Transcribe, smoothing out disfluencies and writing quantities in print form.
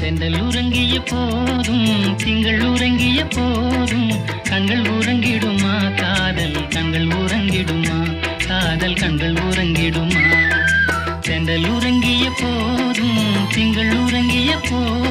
தென்றல் உறங்கிய போதும் திங்கள் உறங்கிய போதும் கண்கள் உறங்கிடுமா காதல் கண்கள் உறங்கிடுமா காதல் கண்கள் உறங்கிடுமா தென்றல் உறங்கிய போதும் திங்கள் உறங்கிய போதும்